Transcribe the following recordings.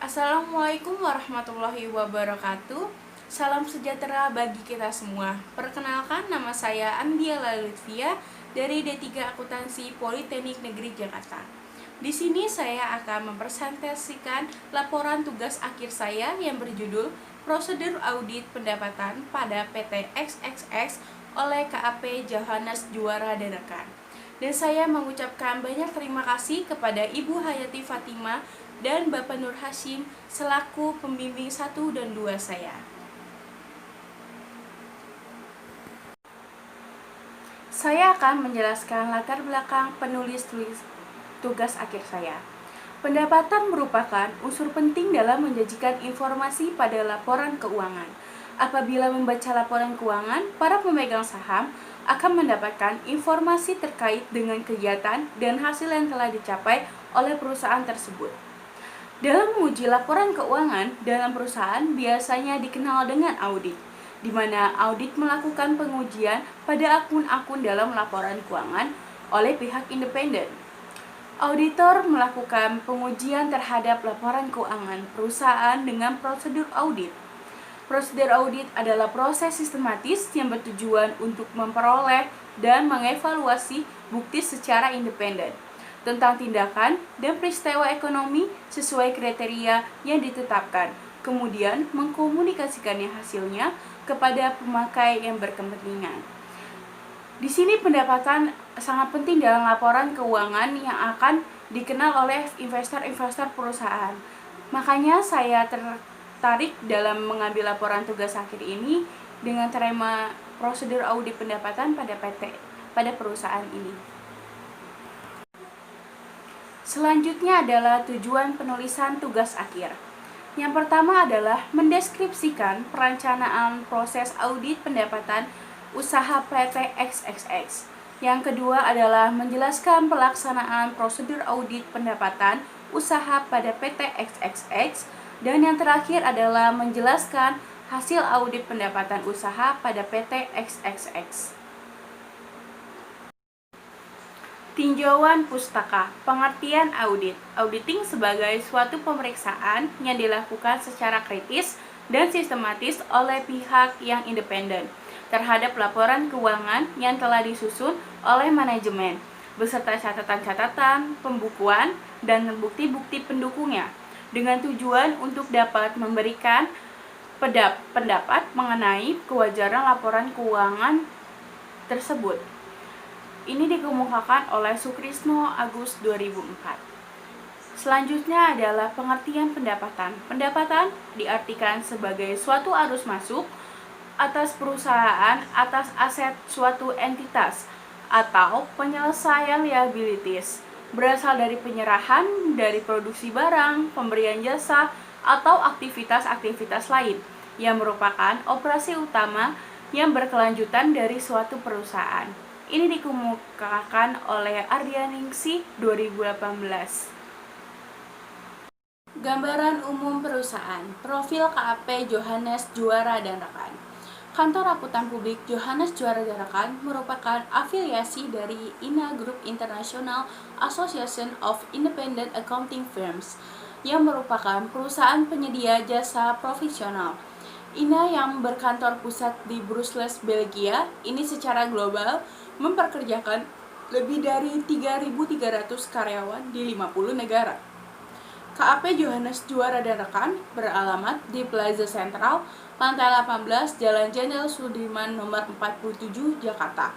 Assalamualaikum warahmatullahi wabarakatuh. Salam sejahtera bagi kita semua. Perkenalkan, nama saya Andiala Lutfia dari D3 Akuntansi Politeknik Negeri Jakarta. Di sini saya akan mempresentasikan laporan tugas akhir saya yang berjudul Prosedur Audit Pendapatan pada PT XXX oleh KAP Johannes Juara dan rekan. Dan saya mengucapkan banyak terima kasih kepada Ibu Hayati Fatima dan Bapak Nur Hashim selaku pembimbing 1 dan 2 saya. Saya akan menjelaskan latar belakang penulis tugas akhir saya. Pendapatan merupakan unsur penting dalam menjanjikan informasi pada laporan keuangan. Apabila membaca laporan keuangan, para pemegang saham akan mendapatkan informasi terkait dengan kegiatan dan hasil yang telah dicapai oleh perusahaan tersebut. Dalam menguji laporan keuangan dalam perusahaan biasanya dikenal dengan audit, di mana audit melakukan pengujian pada akun-akun dalam laporan keuangan oleh pihak independen. Auditor melakukan pengujian terhadap laporan keuangan perusahaan dengan prosedur audit. Prosedur audit adalah proses sistematis yang bertujuan untuk memperoleh dan mengevaluasi bukti secara independen tentang tindakan dan peristiwa ekonomi sesuai kriteria yang ditetapkan, kemudian mengkomunikasikannya hasilnya kepada pemakai yang berkepentingan. Di sini pendapatan sangat penting dalam laporan keuangan yang akan dikenal oleh investor-investor perusahaan. Makanya saya tertarik dalam mengambil laporan tugas akhir ini dengan terima prosedur audit pendapatan pada perusahaan ini. Selanjutnya adalah tujuan penulisan tugas akhir. Yang pertama adalah mendeskripsikan perencanaan proses audit pendapatan usaha PT XXX. Yang kedua adalah menjelaskan pelaksanaan prosedur audit pendapatan usaha pada PT XXX. Dan yang terakhir adalah menjelaskan hasil audit pendapatan usaha pada PT XXX. Tinjauan pustaka. Pengertian audit. Auditing sebagai suatu pemeriksaan yang dilakukan secara kritis dan sistematis oleh pihak yang independen terhadap laporan keuangan yang telah disusun oleh manajemen beserta catatan-catatan, pembukuan, dan bukti-bukti pendukungnya dengan tujuan untuk dapat memberikan pendapat mengenai kewajaran laporan keuangan tersebut. Ini dikemukakan oleh Sukrisno Agus 2004. Selanjutnya adalah pengertian pendapatan. Pendapatan diartikan sebagai suatu arus masuk atas perusahaan atas aset suatu entitas atau penyelesaian liabilities berasal dari penyerahan dari produksi barang, pemberian jasa, atau aktivitas-aktivitas lain yang merupakan operasi utama yang berkelanjutan dari suatu perusahaan. Ini dikemukakan oleh Ardianingsih 2018. Gambaran umum perusahaan. Profil KAP Johannes Juara dan rekan. Kantor Akuntan Publik Johannes Juara dan rekan merupakan afiliasi dari INA Group International Association of Independent Accounting Firms yang merupakan perusahaan penyedia jasa profesional. INA yang berkantor pusat di Brussels, Belgia, ini secara global memperkerjakan lebih dari 3.300 karyawan di 50 negara. KAP Johannes Juara dan rekan beralamat di Plaza Sentral, lantai 18, Jalan Jenderal Sudirman nomor 47, Jakarta.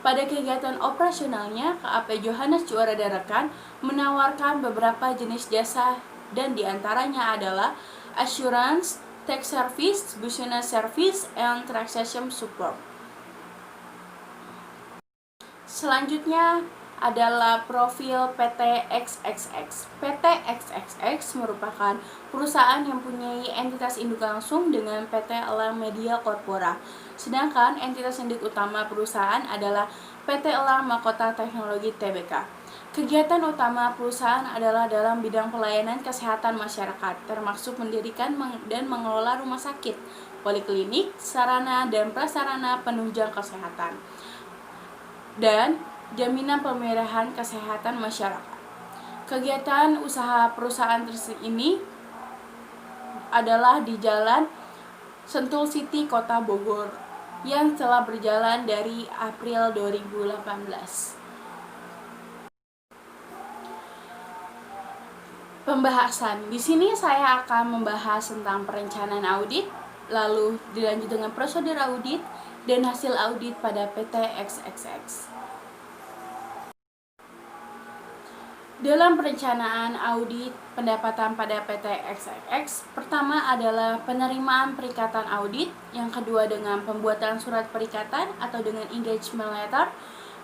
Pada kegiatan operasionalnya, KAP Johannes Juara dan rekan menawarkan beberapa jenis jasa dan diantaranya adalah assurance, tax service, business service, and transaction support. Selanjutnya adalah profil PT XXX. PT XXX merupakan perusahaan yang mempunyai entitas induk langsung dengan PT Elang Media Corpora. Sedangkan entitas induk utama perusahaan adalah PT Elang Mahkota Teknologi Tbk. Kegiatan utama perusahaan adalah dalam bidang pelayanan kesehatan masyarakat, termasuk mendirikan dan mengelola rumah sakit, poliklinik, sarana dan prasarana penunjang kesehatan, dan jaminan pemeliharaan kesehatan masyarakat. Kegiatan usaha perusahaan ini adalah di Jalan Sentul City, Kota Bogor, yang telah berjalan dari April 2018. Pembahasan. Di sini saya akan membahas tentang perencanaan audit, lalu dilanjut dengan prosedur audit dan hasil audit pada PT XXX. Dalam perencanaan audit pendapatan pada PT XXX, pertama adalah penerimaan perikatan audit, yang kedua dengan pembuatan surat perikatan atau dengan engagement letter,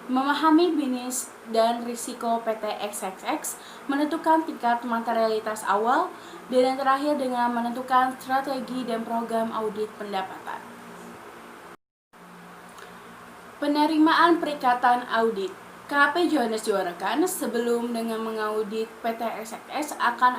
memahami bisnis dan risiko PT XXX, menentukan tingkat materialitas awal, dan yang terakhir dengan menentukan strategi dan program audit pendapatan. Penerimaan perikatan audit. KAP Johannes Juarakan sebelum dengan mengaudit PT XXX akan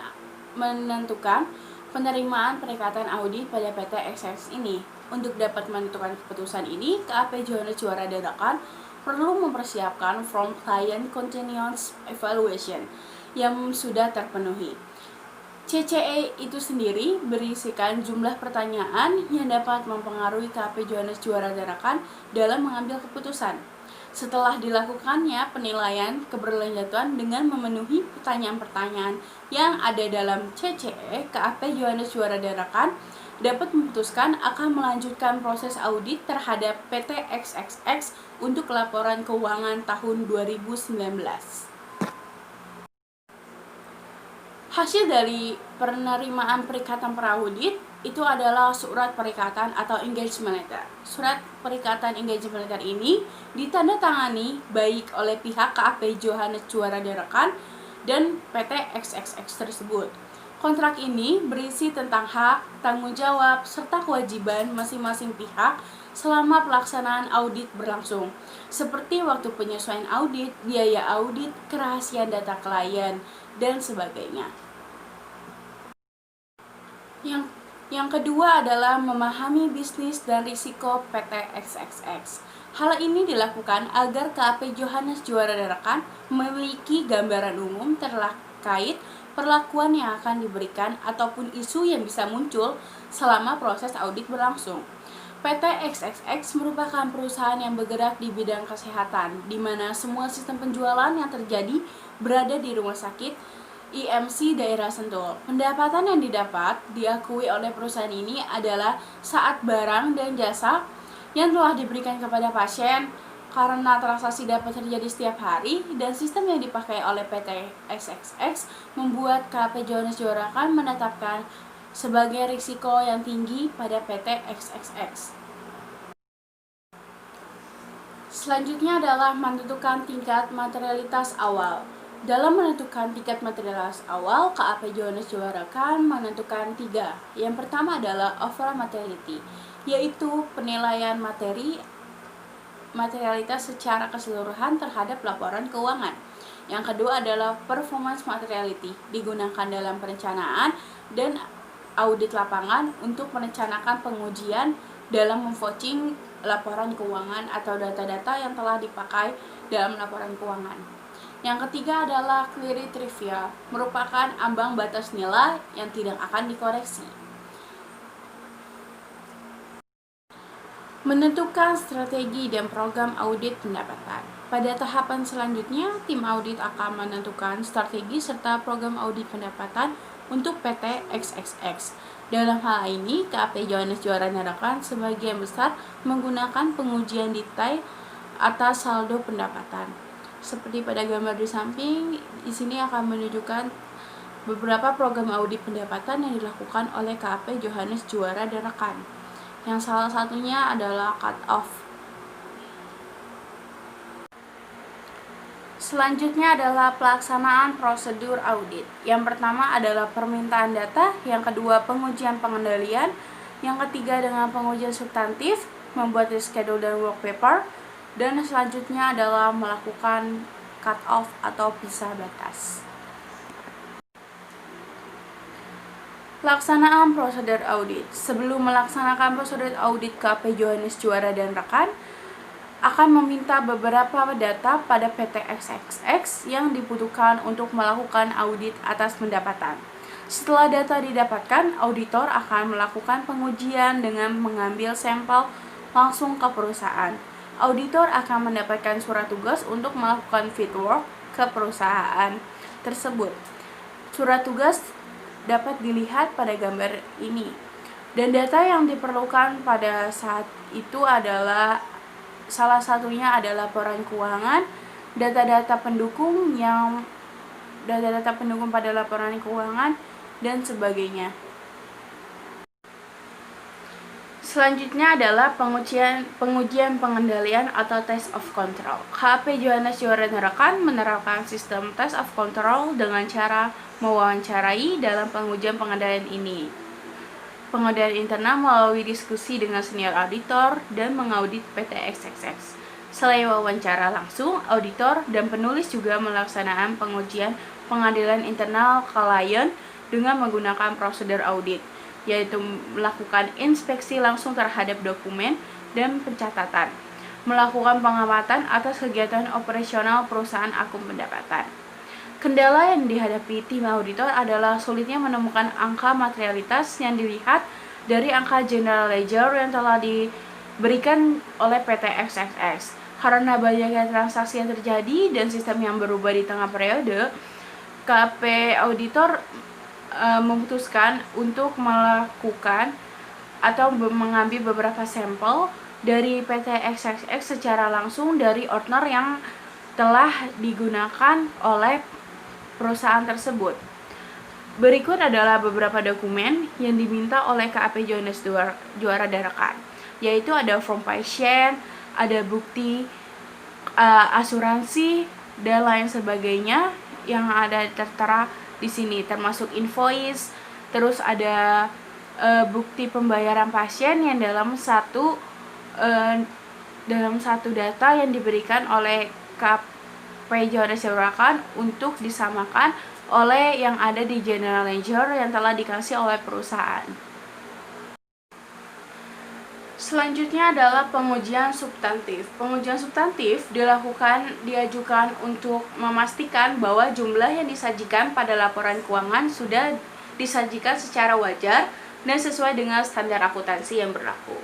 menentukan penerimaan perikatan audit pada PT XXX ini. Untuk dapat menentukan keputusan ini, KAP Johannes Juarakan perlu mempersiapkan From Client Continuous Evaluation yang sudah terpenuhi. CCE itu sendiri berisikan jumlah pertanyaan yang dapat mempengaruhi KAP Johannes Juarakan dalam mengambil keputusan. Setelah dilakukannya penilaian keberlanjutan dengan memenuhi pertanyaan-pertanyaan yang ada dalam CCE, KAP Johannes Juarakan dapat memutuskan akan melanjutkan proses audit terhadap PT XXX untuk laporan keuangan tahun 2019. Hasil dari penerimaan perikatan peraudit itu adalah surat perikatan atau engagement letter. Surat perikatan engagement letter ini ditandatangani baik oleh pihak KAP Johannes Juarakan dan PT XXX tersebut. Kontrak ini berisi tentang hak, tanggung jawab, serta kewajiban masing-masing pihak selama pelaksanaan audit berlangsung, seperti waktu penyesuaian audit, biaya audit, kerahasiaan data klien, dan sebagainya. Yang kedua adalah memahami bisnis dan risiko PT XXX. Hal ini dilakukan agar KAP Johannes Juarakan memiliki gambaran umum terkait perlakuan yang akan diberikan ataupun isu yang bisa muncul selama proses audit berlangsung. PT XXX merupakan perusahaan yang bergerak di bidang kesehatan, di mana semua sistem penjualan yang terjadi berada di rumah sakit IMC daerah Sentul. Pendapatan yang didapat diakui oleh perusahaan ini adalah saat barang dan jasa yang telah diberikan kepada pasien, karena transaksi dapat terjadi setiap hari dan sistem yang dipakai oleh PT XXX membuat KAP Johannes Juarakan menetapkan sebagai risiko yang tinggi pada PT XXX. Selanjutnya adalah menentukan tingkat materialitas awal. Dalam menentukan tingkat materialitas awal, KAP Johannes Juarakan menentukan 3. Yang pertama adalah overall materiality, yaitu penilaian materialitas secara keseluruhan terhadap laporan keuangan. Yang kedua adalah performance materiality, digunakan dalam perencanaan dan audit lapangan untuk merencanakan pengujian dalam memvouching laporan keuangan atau data-data yang telah dipakai dalam laporan keuangan. Yang ketiga adalah clearly trivial, merupakan ambang batas nilai yang tidak akan dikoreksi. Menentukan strategi dan program audit pendapatan. Pada tahapan selanjutnya, tim audit akan menentukan strategi serta program audit pendapatan untuk PT XXX. Dalam hal ini, KAP Johannes Juarakan sebagian besar menggunakan pengujian detail atas saldo pendapatan. Seperti pada gambar di samping, di sini akan menunjukkan beberapa program audit pendapatan yang dilakukan oleh KAP Johannes Juarakan. Yang salah satunya adalah cut off. Selanjutnya adalah pelaksanaan prosedur audit. Yang pertama adalah permintaan data, yang kedua pengujian pengendalian, yang ketiga dengan pengujian substantif, membuat schedule dan work paper, dan selanjutnya adalah melakukan cut off atau pisah batas. Pelaksanaan prosedur audit. Sebelum melaksanakan prosedur audit, KAP Johannes Juarakan akan meminta beberapa data pada PT XXX yang dibutuhkan untuk melakukan audit atas pendapatan. Setelah data didapatkan, auditor akan melakukan pengujian dengan mengambil sampel langsung ke perusahaan. Auditor akan mendapatkan surat tugas untuk melakukan fieldwork ke perusahaan tersebut. Surat tugas dapat dilihat pada gambar ini. Dan data yang diperlukan pada saat itu adalah salah satunya adalah laporan keuangan, data-data pendukung pada laporan keuangan dan sebagainya. Selanjutnya adalah pengujian pengendalian atau test of control. KAP Johannes Juara-Narakan menerapkan sistem test of control dengan cara mewawancarai dalam pengujian pengendalian ini. Pengendalian internal melalui diskusi dengan senior auditor dan mengaudit PT XXX. Selain wawancara langsung, auditor dan penulis juga melaksanakan pengujian pengadilan internal klien dengan menggunakan prosedur audit, yaitu melakukan inspeksi langsung terhadap dokumen dan pencatatan, melakukan pengamatan atas kegiatan operasional perusahaan akum pendapatan. Kendala yang dihadapi tim auditor adalah sulitnya menemukan angka materialitas yang dilihat dari angka general ledger yang telah diberikan oleh PT XXX. Karena banyaknya transaksi yang terjadi dan sistem yang berubah di tengah periode, KP auditor memutuskan untuk melakukan atau mengambil beberapa sampel dari PT XXX secara langsung dari ordner yang telah digunakan oleh perusahaan tersebut. Berikut adalah beberapa dokumen yang diminta oleh KAP Johannes Juara-Narakan, yaitu ada form pasien, ada bukti asuransi dan lain sebagainya yang ada tertera di sini, termasuk invoice, terus ada bukti pembayaran pasien yang dalam satu data yang diberikan oleh KAP Johannes Juara-Narakan untuk disamakan oleh yang ada di general ledger yang telah dikasih oleh perusahaan. Selanjutnya adalah pengujian substantif. Pengujian substantif diajukan untuk memastikan bahwa jumlah yang disajikan pada laporan keuangan sudah disajikan secara wajar dan sesuai dengan standar akuntansi yang berlaku.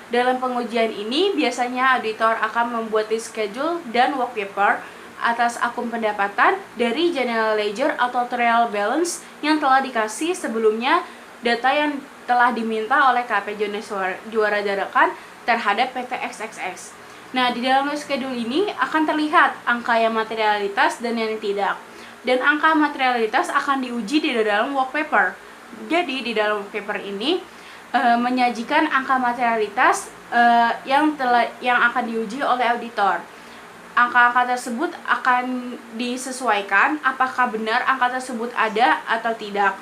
Dalam pengujian ini, biasanya auditor akan membuat schedule dan work paper atas akun pendapatan dari general ledger atau trial balance yang telah dikasih sebelumnya, data yang telah diminta oleh KAP Johannes Juara-Narakan terhadap PT XXX. Nah, di dalam schedule ini akan terlihat angka yang materialitas dan yang tidak. Dan angka materialitas akan diuji di dalam work paper. Jadi, di dalam work paper ini menyajikan angka materialitas yang akan diuji oleh auditor. Angka-angka tersebut akan disesuaikan apakah benar angka tersebut ada atau tidak,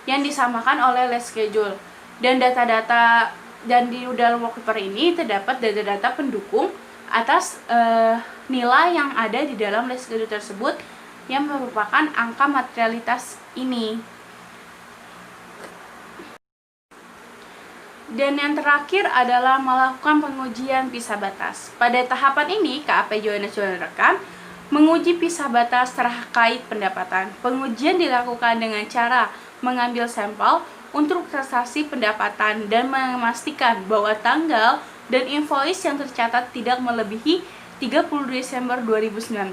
yang disamakan oleh list schedule. Dan data-data dan di dalam work paper ini terdapat data-data pendukung atas nilai yang ada di dalam list schedule tersebut yang merupakan angka materialitas ini. Dan yang terakhir adalah melakukan pengujian pisah batas. Pada tahapan ini, KAP Johannes Juara-Narakan menguji pisah batas terkait pendapatan. Pengujian dilakukan dengan cara mengambil sampel untuk transaksi pendapatan dan memastikan bahwa tanggal dan invoice yang tercatat tidak melebihi 30 Desember 2019.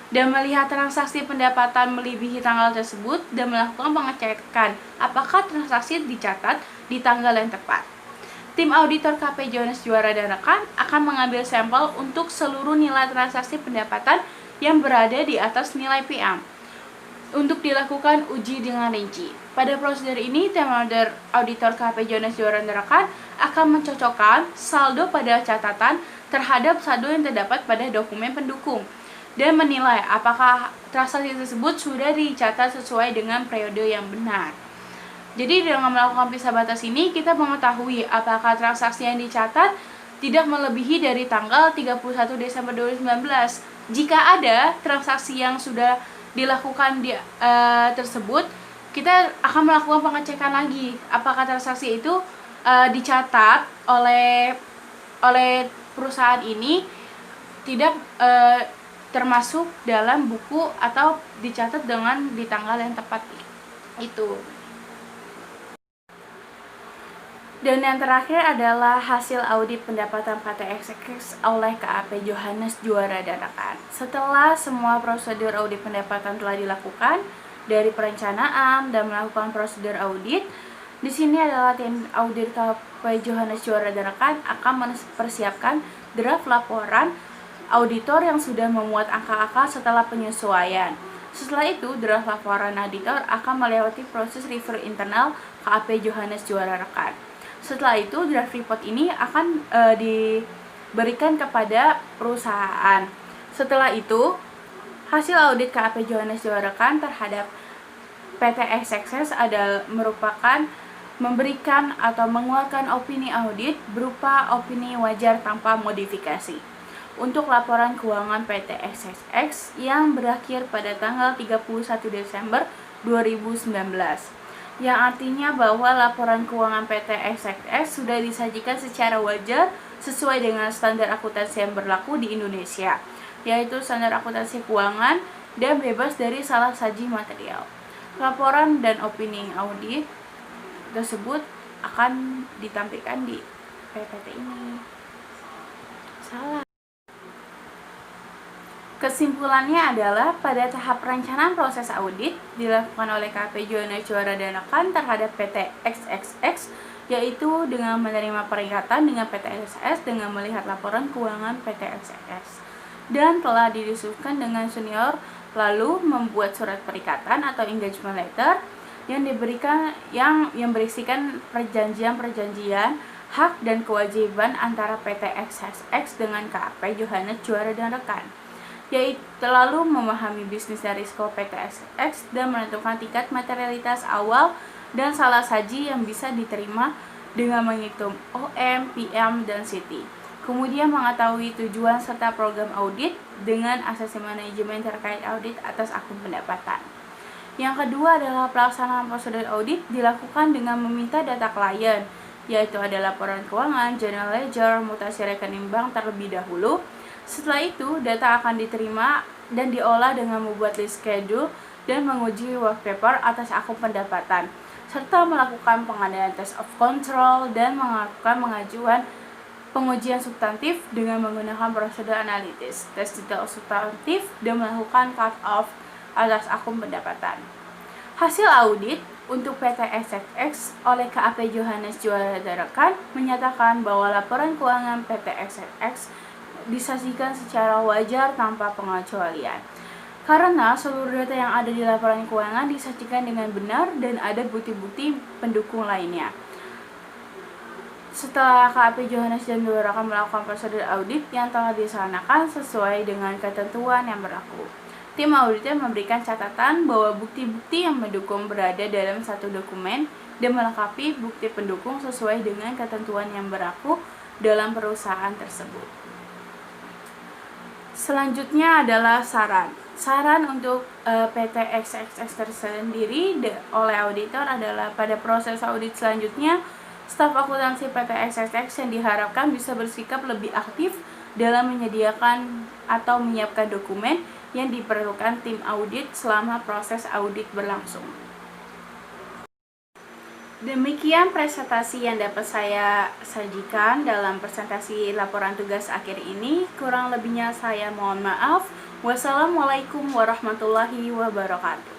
Dan melihat transaksi pendapatan melebihi tanggal tersebut dan melakukan pengecekan apakah transaksi dicatat di tanggal yang tepat. Tim auditor KAP Johannes Juara-Narakan akan mengambil sampel untuk seluruh nilai transaksi pendapatan yang berada di atas nilai PM untuk dilakukan uji dengan rinci. Pada prosedur ini, tim auditor KAP Johannes Juara-Narakan akan mencocokkan saldo pada catatan terhadap saldo yang terdapat pada dokumen pendukung dan menilai apakah transaksi tersebut sudah dicatat sesuai dengan periode yang benar. Jadi dengan melakukan pisah batas ini, kita mengetahui apakah transaksi yang dicatat tidak melebihi dari tanggal 31 Desember 2019. Jika ada transaksi yang sudah dilakukan tersebut, kita akan melakukan pengecekan lagi apakah transaksi itu dicatat oleh perusahaan ini tidak termasuk dalam buku atau dicatat dengan di tanggal yang tepat. Itu. Dan yang terakhir adalah hasil audit pendapatan PTXX oleh KAP Johannes Juara dan rekan. Setelah semua prosedur audit pendapatan telah dilakukan, dari perencanaan dan melakukan prosedur audit, di sini adalah tim audit KAP Johannes Juara dan rekan akan mempersiapkan draft laporan auditor yang sudah memuat angka-angka setelah penyesuaian. Setelah itu, draft laporan auditor akan melewati proses review internal KAP Johannes Juara rekan. Setelah itu, draft report ini akan diberikan kepada perusahaan. Setelah itu, hasil audit KAP Johannes Juara rekan terhadap PTXX adalah merupakan memberikan atau mengeluarkan opini audit berupa opini wajar tanpa modifikasi untuk laporan keuangan PTXX yang berakhir pada tanggal 31 Desember 2019. Yang artinya bahwa laporan keuangan PTXX sudah disajikan secara wajar sesuai dengan standar akuntansi yang berlaku di Indonesia, yaitu standar akuntansi keuangan dan bebas dari salah saji material. Laporan dan opini audit tersebut akan ditampilkan di PPT ini. Salah. Kesimpulannya adalah pada tahap perencanaan proses audit dilakukan oleh KAP Johannes Juara dan rekan terhadap PT XXX, yaitu dengan menerima peringatan dengan PT XXX dengan melihat laporan keuangan PT XXX dan telah didiskusikan dengan senior, lalu membuat surat perikatan atau engagement letter yang diberikan yang berisikan perjanjian hak dan kewajiban antara PT XXX dengan KAP Johannes Juara dan rekan, yaitu lalu memahami bisnis dan risiko PTXX dan menentukan tingkat materialitas awal dan salah saji yang bisa diterima dengan menghitung OM, PM, dan CT. Kemudian mengetahui tujuan serta program audit dengan asesmen manajemen terkait audit atas akun pendapatan. Yang kedua adalah pelaksanaan prosedur audit dilakukan dengan meminta data klien, yaitu ada laporan keuangan, journal ledger, mutasi rekening bank terlebih dahulu. Setelah itu, data akan diterima dan diolah dengan membuat list schedule dan menguji work paper atas akun pendapatan, serta melakukan pengadaan test of control dan melakukan pengujian substantif dengan menggunakan prosedur analitis, tes detail substantif, dan melakukan cut-off atas akun pendapatan. Hasil audit untuk PT XXX oleh KAP Johannes Juara dan rekan menyatakan bahwa laporan keuangan PT XXX disajikan secara wajar tanpa pengecualian karena seluruh data yang ada di laporan keuangan disajikan dengan benar dan ada bukti-bukti pendukung lainnya. Setelah KAP Johannes dan Juara akan melakukan prosedur audit yang telah dilaksanakan sesuai dengan ketentuan yang berlaku, tim auditor memberikan catatan bahwa bukti-bukti yang mendukung berada dalam satu dokumen dan melengkapi bukti pendukung sesuai dengan ketentuan yang berlaku dalam perusahaan tersebut. Selanjutnya adalah saran untuk PT XXX tersendiri oleh auditor adalah pada proses audit selanjutnya, staf akuntansi PT XXX yang diharapkan bisa bersikap lebih aktif dalam menyediakan atau menyiapkan dokumen yang diperlukan tim audit selama proses audit berlangsung. Demikian presentasi yang dapat saya sajikan dalam presentasi laporan tugas akhir ini. Kurang lebihnya saya mohon maaf. Wassalamualaikum warahmatullahi wabarakatuh.